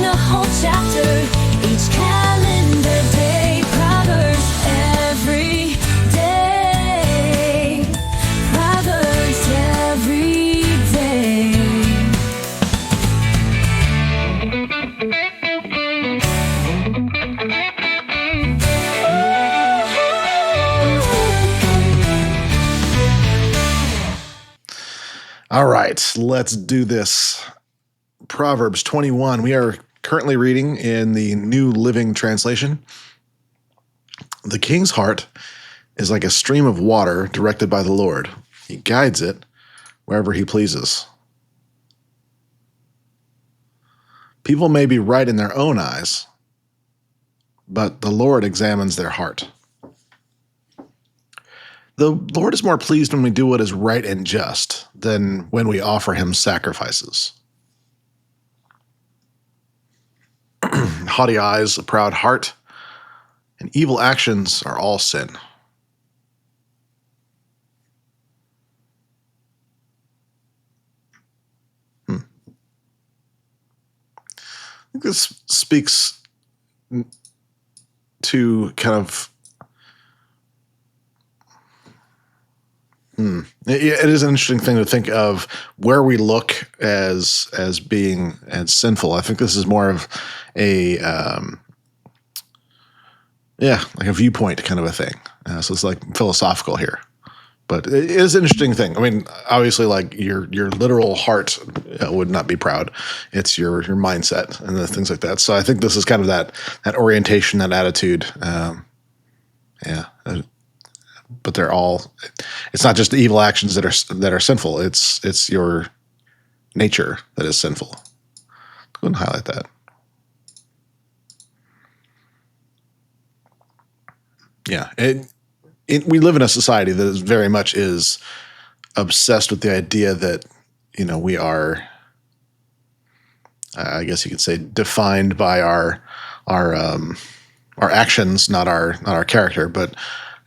a whole chapter each calendar day. Proverbs every day. Proverbs every day. All right, let's do this. Proverbs 21. We are currently reading in the New Living Translation. The king's heart is like a stream of water directed by the Lord. He guides it wherever he pleases. People may be right in their own eyes, but the Lord examines their heart. The Lord is more pleased when we do what is right and just than when we offer him sacrifices. Haughty eyes, a proud heart, and evil actions are all sin. I think this speaks to kind of It is an interesting thing to think of where we look as being as sinful. I think this is more of a like a viewpoint kind of a thing. So it's like philosophical here, but it is an interesting thing. I mean, obviously, like your literal heart would not be proud. It's your mindset and the things like that. So I think this is kind of that orientation, that attitude. But they're all. It's not just the evil actions that are sinful. It's your nature that is sinful. Go ahead and highlight that. Yeah, we live in a society that is very much is obsessed with the idea that we are. I guess you could say defined by our actions, not our character, but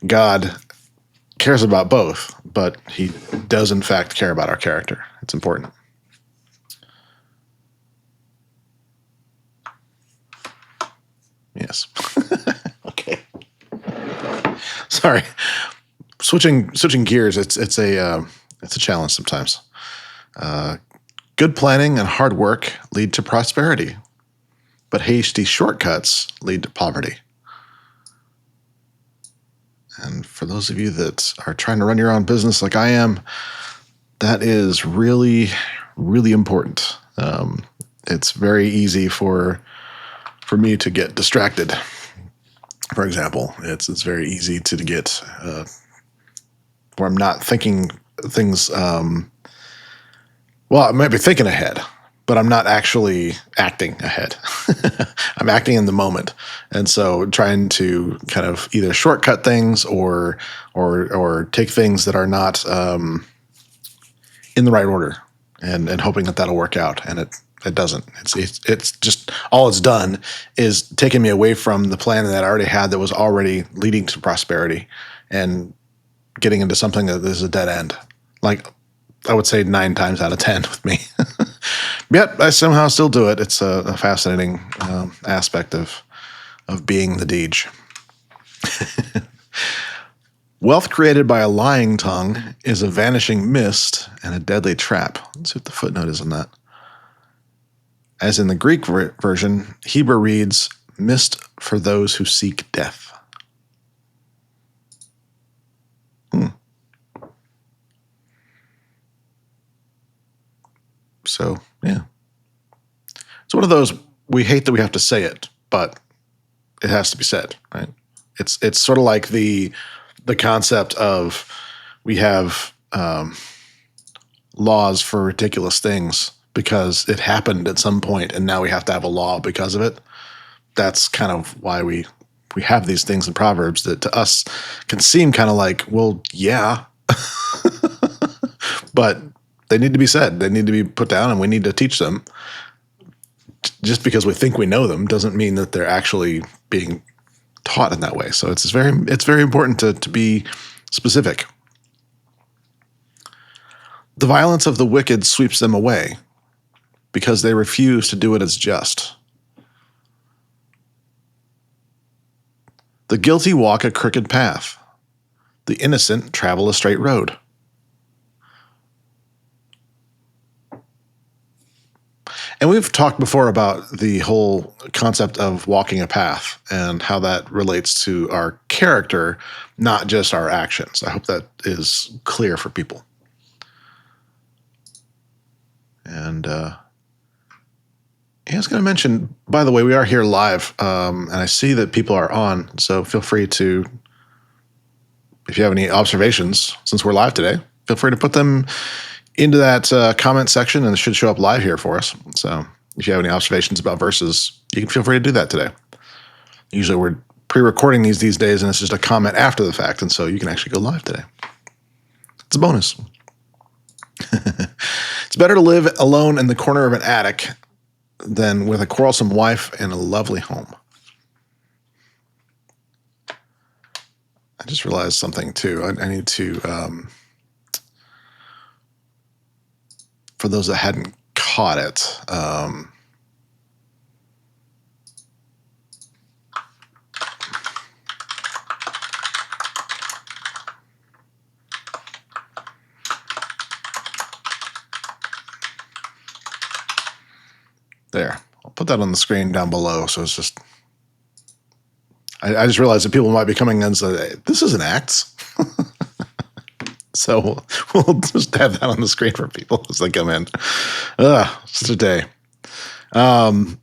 God cares about both, but he does in fact care about our character. It's important. Yes. Okay. Sorry. Switching gears. It's a challenge sometimes. Good planning and hard work lead to prosperity, but hasty shortcuts lead to poverty. And for those of you that are trying to run your own business like I am, that is really, really important. It's very easy for me to get distracted. For example, it's very easy to get where I'm not thinking things. Well, I might be thinking ahead, but I'm not actually acting ahead. I'm acting in the moment. And so trying to kind of either shortcut things or take things that are not in the right order and hoping that that'll work out. And it doesn't. It's just all it's done is taking me away from the plan that I already had that was already leading to prosperity and getting into something that is a dead end. Like I would say 9 times out of 10 with me. Yet I somehow still do it. It's a fascinating aspect of being the Deej. Wealth created by a lying tongue is a vanishing mist and a deadly trap. Let's see what the footnote is on that. As in the Greek version, Hebrew reads, mist for those who seek death. So, yeah. It's one of those, we hate that we have to say it, but it has to be said, right? It's sort of like the concept of we have laws for ridiculous things because it happened at some point and now we have to have a law because of it. That's kind of why we have these things in Proverbs that to us can seem kind of like, well, yeah, but they need to be said. They need to be put down and we need to teach them. Just because we think we know them doesn't mean that they're actually being taught in that way. So it's very important to be specific. The violence of the wicked sweeps them away because they refuse to do what is just. The guilty walk a crooked path. The innocent travel a straight road. And we've talked before about the whole concept of walking a path and how that relates to our character, not just our actions. I hope that is clear for people. And I was going to mention, by the way, we are here live, and I see that people are on, so feel free to, if you have any observations, since we're live today, feel free to put them into that comment section, and it should show up live here for us. So if you have any observations about verses, you can feel free to do that today. Usually we're pre-recording these days, and it's just a comment after the fact, and so you can actually go live today. It's a bonus. It's better to live alone in the corner of an attic than with a quarrelsome wife in a lovely home. I just realized something too. I need to, for those that hadn't caught it, there. I'll put that on the screen down below. So it's just, I just realized that people might be coming in and say, this isn't Acts. So we'll just have that on the screen for people as they come in. It's a day. Enough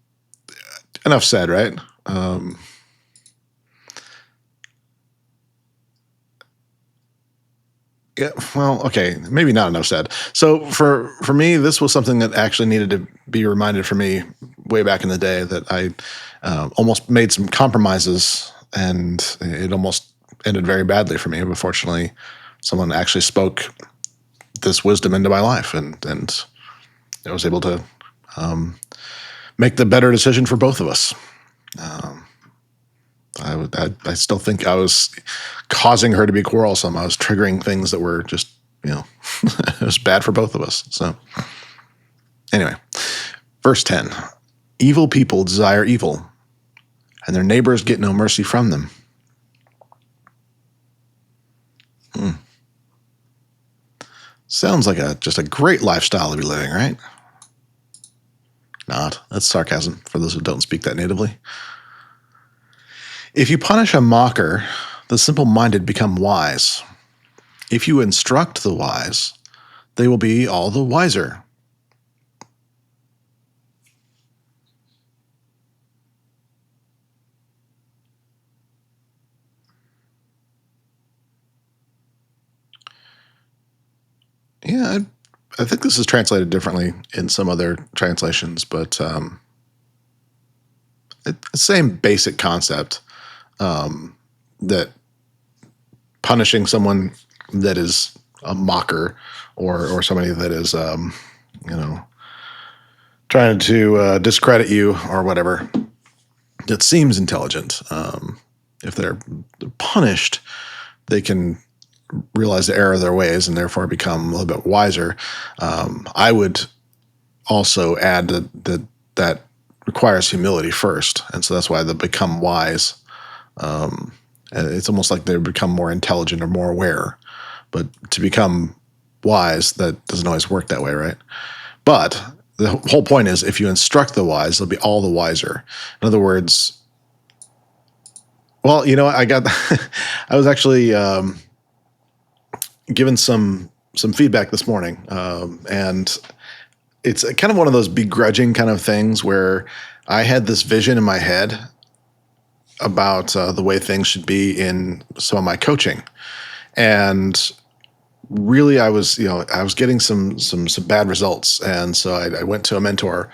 said, right? Yeah, well, okay, maybe not enough said. So for me, this was something that actually needed to be reminded for me way back in the day, that I almost made some compromises, and it almost ended very badly for me. But fortunately, someone actually spoke this wisdom into my life, and I was able to make the better decision for both of us. I still think I was causing her to be quarrelsome. I was triggering things that were just, it was bad for both of us. So anyway, verse 10, evil people desire evil, and their neighbors get no mercy from them. Sounds like just a great lifestyle to be living, right? Not. That's sarcasm for those who don't speak that natively. If you punish a mocker, the simple-minded become wise. If you instruct the wise, they will be all the wiser. Yeah, I think this is translated differently in some other translations, but it's the same basic concept. That punishing someone that is a mocker, or somebody that is, trying to discredit you or whatever, that seems intelligent. If they're punished, they can realize the error of their ways and therefore become a little bit wiser. I would also add that requires humility first, and so that's why they become wise. It's almost like they become more intelligent or more aware. But to become wise, that doesn't always work that way, right? But the whole point is, if you instruct the wise, they'll be all the wiser. In other words, well, I was actually given some feedback this morning, and it's kind of one of those begrudging kind of things where I had this vision in my head about the way things should be in some of my coaching, and really I was getting some bad results, and so I went to a mentor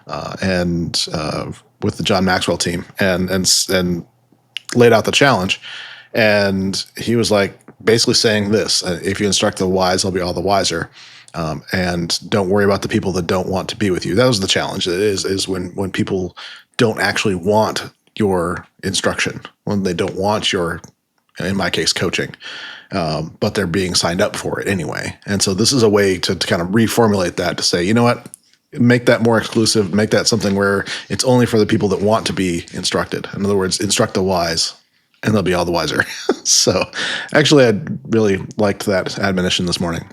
and with the John Maxwell team, and laid out the challenge, and he was like basically saying this: if you instruct the wise, they'll be all the wiser. And don't worry about the people that don't want to be with you. That was the challenge. It is when people don't actually want your instruction, when they don't want your, in my case, coaching, but they're being signed up for it anyway. And so this is a way to kind of reformulate that, to say, you know what, make that more exclusive, make that something where it's only for the people that want to be instructed. In other words, instruct the wise. and they'll be all the wiser. So actually, I really liked that admonition this morning.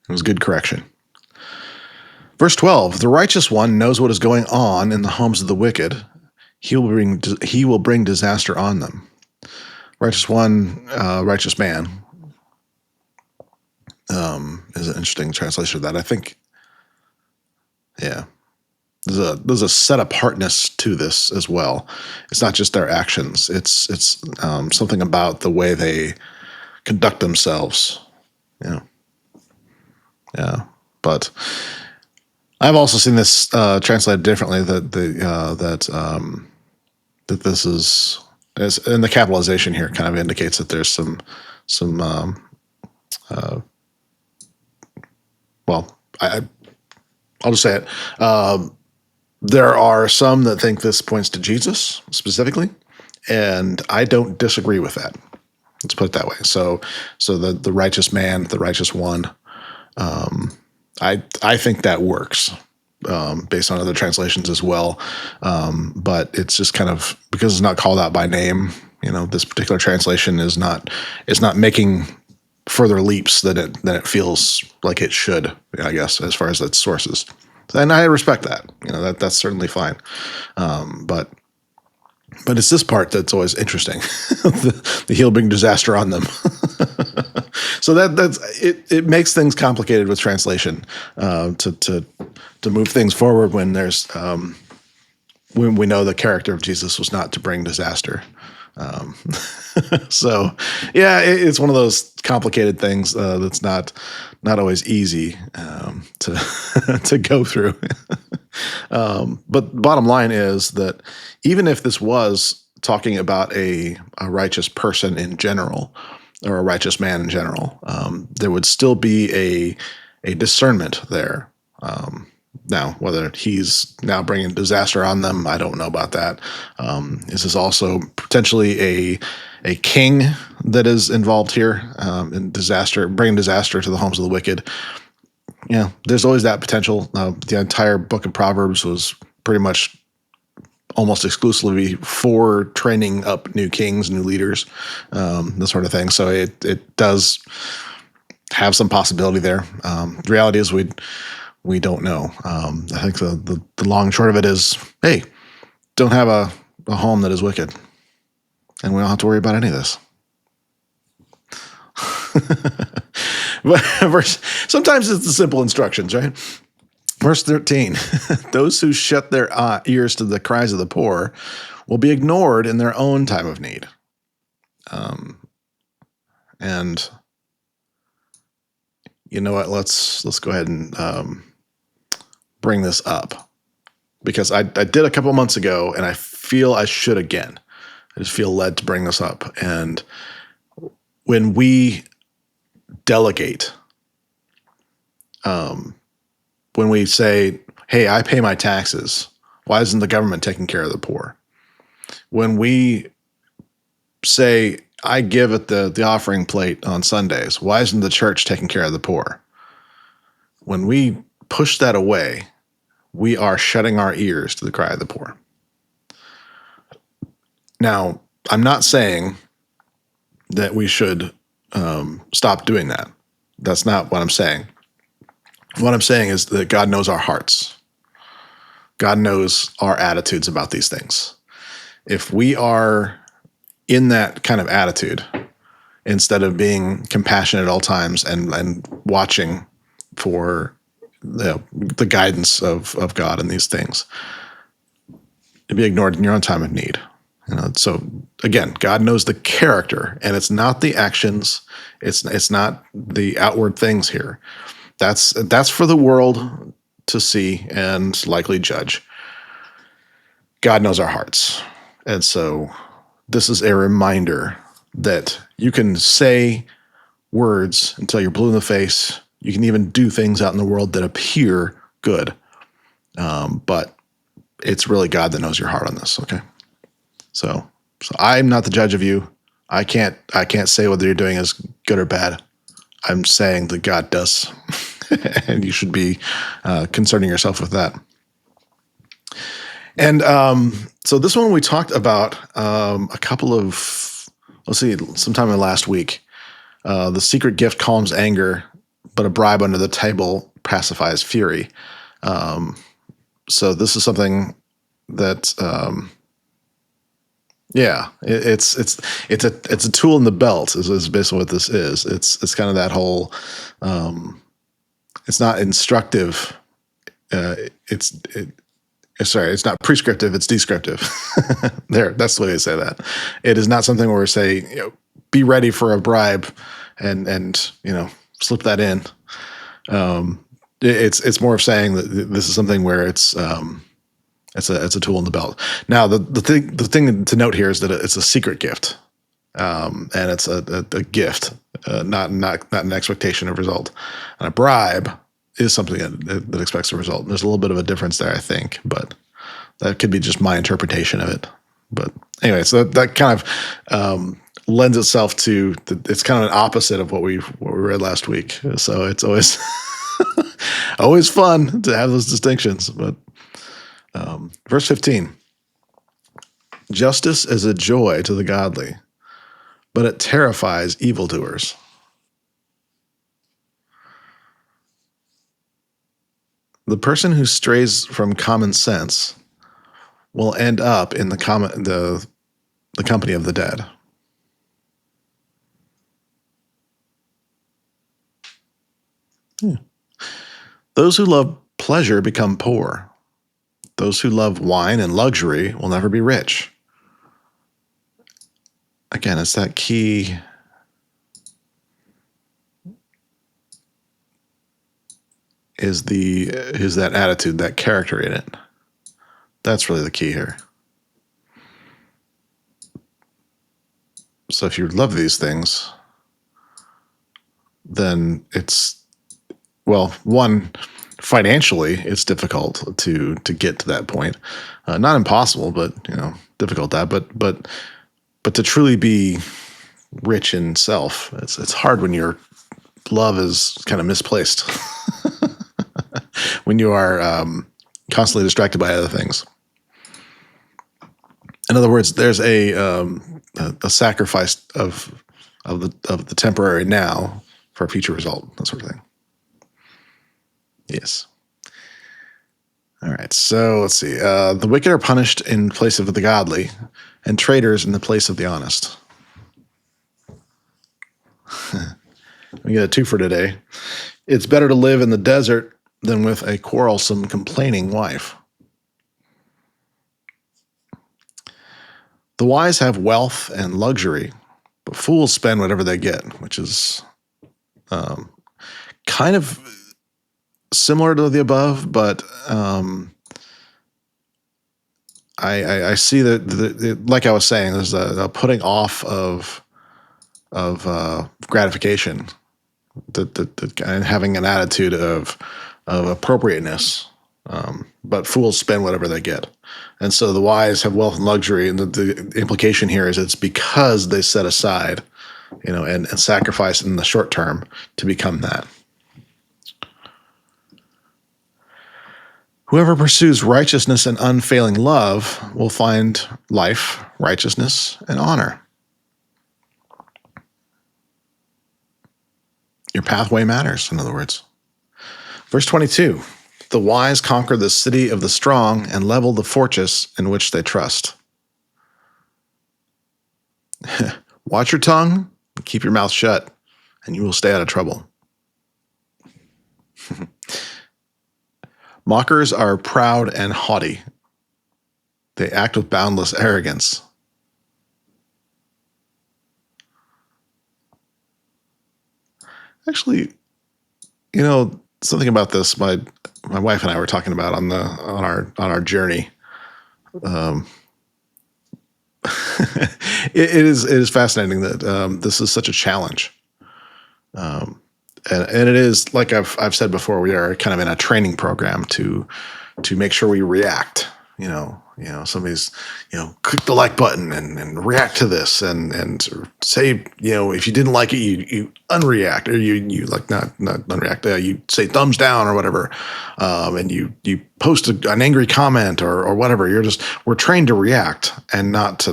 It was good correction. Verse 12, the righteous one knows what is going on in the homes of the wicked. He will bring disaster on them. Righteous one, righteous man is an interesting translation of that. I think, yeah, there's a set apartness to this as well. It's not just their actions. It's something about the way they conduct themselves. Yeah. But I've also seen this translated differently. That this is, and the capitalization here kind of indicates that there's some well, I'll just say it. There are some that think this points to Jesus specifically, and I don't disagree with that. Let's put it that way. So the righteous man, the righteous one, I think that works based on other translations as well. But it's just kind of, because it's not called out by name. This particular translation is not making further leaps than it feels like it should, I guess, as far as its sources. And I respect that. That's certainly fine. But it's this part that's always interesting. the he'll bring disaster on them. So that's it. It makes things complicated with translation to move things forward when there's when we know the character of Jesus was not to bring disaster. So yeah, it's one of those complicated things that's not always easy to go through. But bottom line is that even if this was talking about a righteous person in general, or a righteous man in general, there would still be a discernment there. Now, whether he's now bringing disaster on them, I don't know about that. This is also potentially a king that is involved here in bringing disaster to the homes of the wicked. Yeah, there's always that potential. The entire book of Proverbs was pretty much almost exclusively for training up new kings, new leaders, this sort of thing. So it does have some possibility there. The reality is we don't know. I think the long and short of it is, hey, don't have a home that is wicked, and we don't have to worry about any of this. But sometimes it's the simple instructions, right? Verse 13, those who shut their ears to the cries of the poor will be ignored in their own time of need. And you know what? Let's go ahead and bring this up, because I did a couple months ago, and I feel I should again. I just feel led to bring this up. And when we delegate, when we say, hey, I pay my taxes, why isn't the government taking care of the poor? When we say, I give at the offering plate on Sundays, why isn't the church taking care of the poor? When we push that away, we are shutting our ears to the cry of the poor. Now, I'm not saying that we should stop doing that. That's not what I'm saying. What I'm saying is that God knows our hearts. God knows our attitudes about these things. If we are in that kind of attitude, instead of being compassionate at all times and watching for the guidance of God in these things, it'd be ignored in your own time of need. So again, God knows the character, and it's not the actions. It's not the outward things here. That's for the world to see and likely judge. God knows our hearts. And so this is a reminder that you can say words until you're blue in the face. You can even do things out in the world that appear good. But it's really God that knows your heart on this, okay? So I'm not the judge of you. I can't say whether you're doing is good or bad. I'm saying that God does. And you should be concerning yourself with that. And so this one we talked about a couple of let's see, sometime in last week, the secret gift calms anger, but a bribe under the table pacifies fury. So this is something that, it's a tool in the belt is basically what this is. It's kind of that whole, it's not instructive. It's not prescriptive. It's descriptive. That's the way they say that. It is not something where we say, be ready for a bribe, and slip that in. It's more of saying that this is something where it's a tool in the belt. Now the thing to note here is that it's a secret gift, and it's a gift, not an expectation of result. And a bribe is something that expects a result. And there's a little bit of a difference there, I think, but that could be just my interpretation of it. But anyway, so that kind of lends itself to it's kind of an opposite of what we read last week. So it's always always fun to have those distinctions. But verse 15, justice is a joy to the godly, but it terrifies evildoers. The person who strays from common sense will end up in the company of the dead. Those who love pleasure become poor. Those who love wine and luxury will never be rich. Again, it's that key. Is that attitude, that character in it. That's really the key here. So if you love these things, then one, financially, it's difficult to get to that point. Not impossible, but difficult but to truly be rich in self, it's hard when your love is kind of misplaced. When you are constantly distracted by other things. In other words, there's a sacrifice of the temporary now for a future result, that sort of thing. Yes. All right. So let's see. The wicked are punished in place of the godly, and traitors in the place of the honest. We get a two for today. It's better to live in the desert than with a quarrelsome, complaining wife. The wise have wealth and luxury, but fools spend whatever they get, which is kind of similar to the above, but I see that, like I was saying, there's a putting off of gratification, and having an attitude of appropriateness, but fools spend whatever they get. And so the wise have wealth and luxury, and the implication here is it's because they set aside, and sacrifice in the short term to become that. Whoever pursues righteousness and unfailing love will find life, righteousness, and honor. Your pathway matters, in other words. Verse 22, the wise conquer the city of the strong and level the fortress in which they trust. Watch your tongue, and keep your mouth shut, and you will stay out of trouble. Mockers are proud and haughty. They act with boundless arrogance. Actually, something about this, my wife and I were talking about on our journey. It is fascinating that this is such a challenge, and it is, like I've said before, we are kind of in a training program to make sure we react. Somebody's click the like button and react to this, and say, if you didn't like it, you unreact, or you like not unreact, you say thumbs down or whatever, and you post an angry comment or whatever. We're trained to react and not to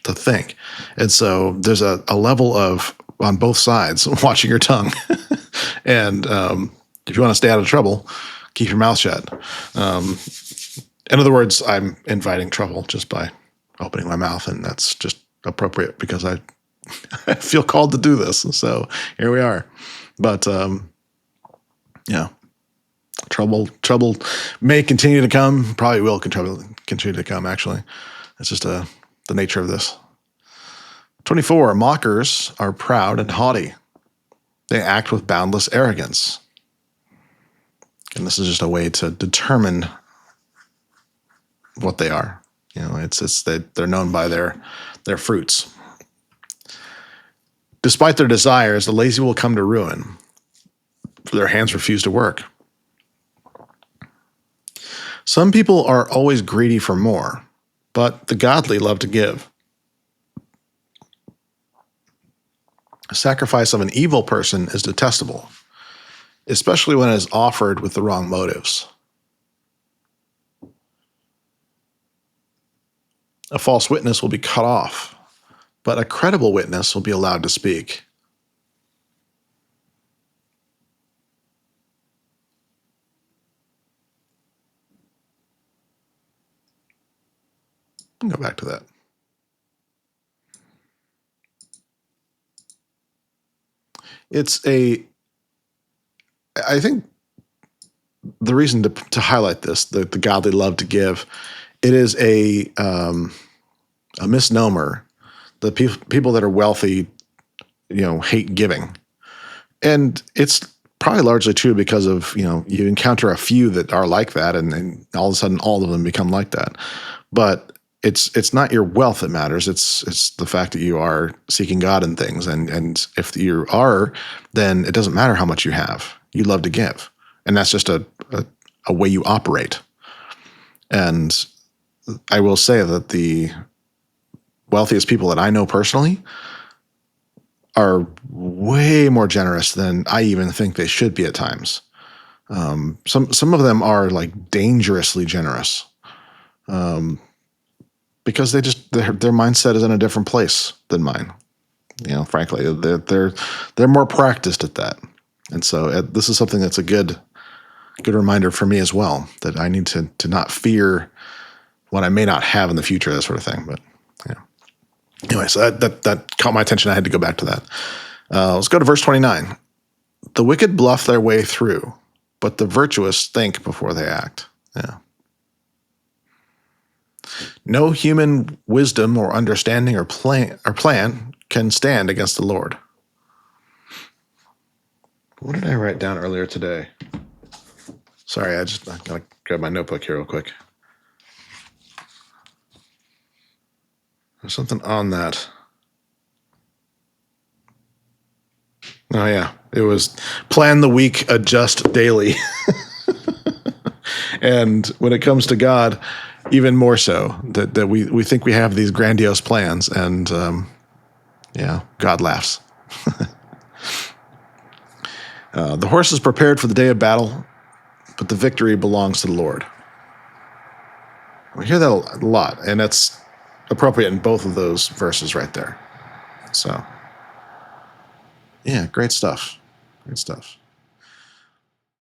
to think. And so there's a level of, on both sides, watching your tongue. And if you want to stay out of trouble, keep your mouth shut. In other words, I'm inviting trouble just by opening my mouth, and that's just appropriate because I feel called to do this. And so here we are. But yeah, trouble may continue to come. Probably will continue to come. Actually, it's just the nature of this. 24. Mockers are proud and haughty. They act with boundless arrogance. And this is just a way to determine what they are. You know, it's that they're known by their fruits. Despite their desires, the lazy will come to ruin, for their hands refuse to work. Some people are always greedy for more, but the godly love to give. A sacrifice of an evil person is detestable, especially when it is offered with the wrong motives. A false witness will be cut off, but a credible witness will be allowed to speak. Go back to that. I think the reason to highlight this, the godly love to give, it is a misnomer. The people that are wealthy, hate giving. And it's probably largely true because of, you encounter a few that are like that, and all of a sudden all of them become like that. But it's not your wealth that matters. It's the fact that you are seeking God in things. And if you are, then it doesn't matter how much you have. You love to give. And that's just a way you operate. And I will say that the wealthiest people that I know personally are way more generous than I even think they should be at times. Some of them are like dangerously generous, because they just their mindset is in a different place than mine. Frankly, they're more practiced at that, and so this is something that's a good reminder for me as well, that I need to not fear what I may not have in the future, that sort of thing. But anyway, so that caught my attention. I had to go back to that. Let's go to verse 29. The wicked bluff their way through, but the virtuous think before they act. Yeah. No human wisdom or understanding or plan can stand against the Lord. What did I write down earlier today? Sorry, I gotta grab my notebook here real quick. There's something on that. Oh yeah, it was plan the week, adjust daily. And when it comes to God, even more so, that we think we have these grandiose plans, and God laughs. The horse is prepared for the day of battle, but the victory belongs to the Lord. We hear that a lot, and that's appropriate in both of those verses right there. So, yeah, great stuff. Great stuff.